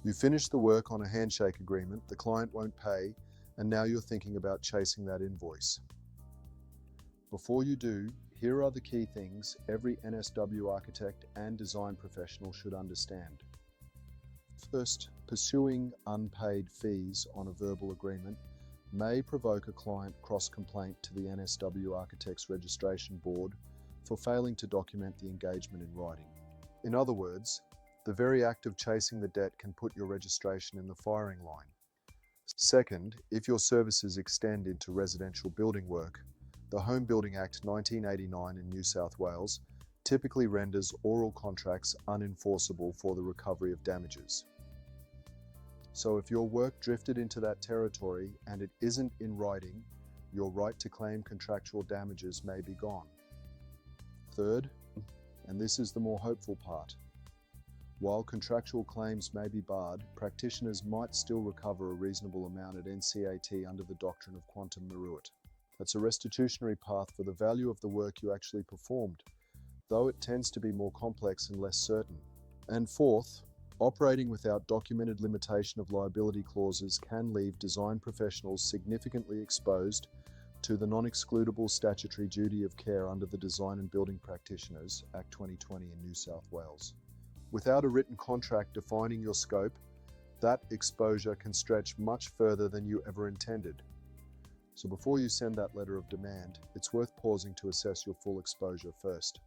You finish the work on a handshake agreement, the client won't pay, and now you're thinking about chasing that invoice. Before you do, here are the key things every NSW architect and design professional should understand. First, pursuing unpaid fees on a verbal agreement may provoke a client cross-complaint to the NSW Architects Registration Board for failing to document the engagement in writing. In other words, the very act of chasing the debt can put your registration in the firing line. Second, if your services extend into residential building work, the Home Building Act 1989 in New South Wales typically renders oral contracts unenforceable for the recovery of damages. So if your work drifted into that territory and it isn't in writing, your right to claim contractual damages may be gone. Third, and this is the more hopeful part, while contractual claims may be barred, practitioners might still recover a reasonable amount at NCAT under the doctrine of quantum Meruit. That's a restitutionary path for the value of the work you actually performed, though it tends to be more complex and less certain. And fourth, operating without documented limitation of liability clauses can leave design professionals significantly exposed to the non-excludable statutory duty of care under the Design and Building Practitioners Act 2020 in New South Wales. Without a written contract defining your scope, that exposure can stretch much further than you ever intended. So before you send that letter of demand, it's worth pausing to assess your full exposure first.